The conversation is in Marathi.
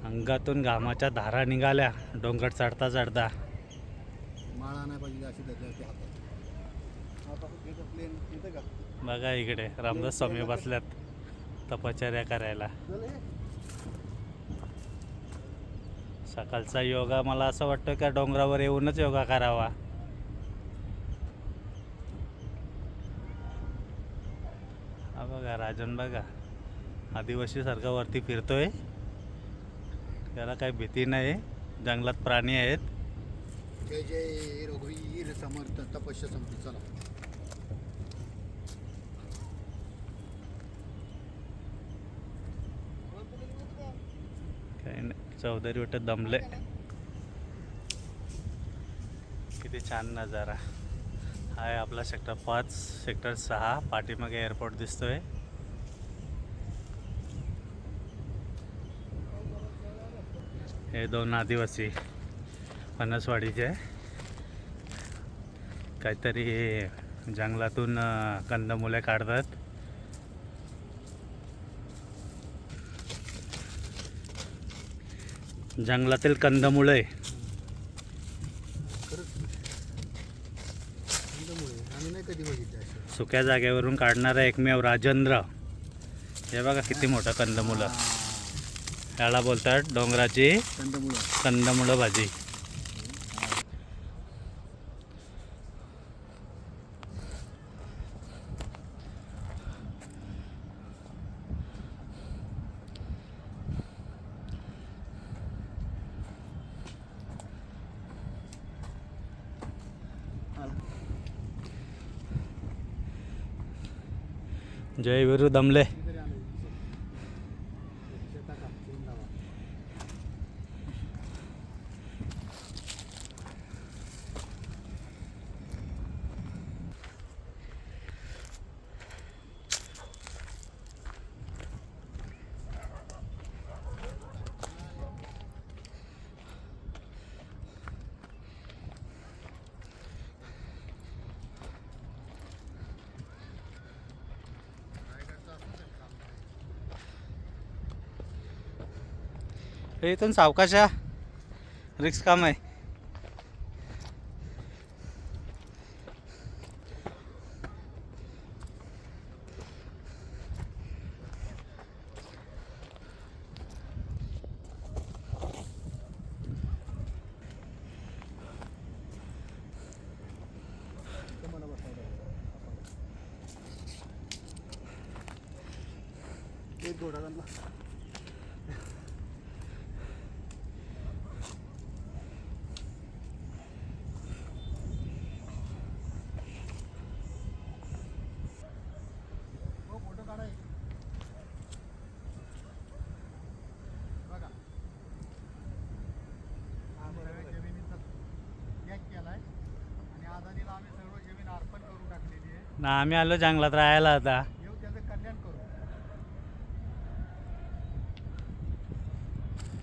अंगातून घामाच्या धारा निघाल्या डोंगर चढता चढता. माळा नाही पाहिजे अशी धरल्यावरती हातात प्लेन येतं का? बघा इकडे रामदास स्वामी बसल्यात तपश्चर्या करायला. सकाळचा योगा मला असं वाटतं का डोंगरावर येऊनच योगा करावा. हा बघा राजन बघा आदिवासी सारखा वरती फिरतोय. त्याला काही भीती नाही. जंगलात प्राणी आहेत. जय जय रघुवीर समर्थ तपस्या संपली. चला काही नाही चौधरी वाटत दमले. किती छान नजारा आहे आपला सेक्टर 5 सेक्टर 6 पाठीमागे एअरपोर्ट दिसतोय. हे दोन आदिवासी फणसवाडीचे काहीतरी जंगलातून कंदमुळे काढतात. जंगलातील कंदमुळे आम्ही नाही कधी बघितले असे. सुक्या जागेवरून काढणारा एकमेव राजेंद्र. हे बघा किती मोठं कंदमुळं. याला बोलतात डोंगराची कंदमुळं भाजी. जय वीरू दमले. इथून सावकाशा रिक्स काम आहे. एक घोडा जमला. फोटो काढाय बघा. आम्ही सगळ्या जमिनीचा त्याग केलाय आणि आझादीला आम्ही सर्व जमीन अर्पण करून टाकलेली आहे. ना आम्ही आलो जंगलात राहायला आता.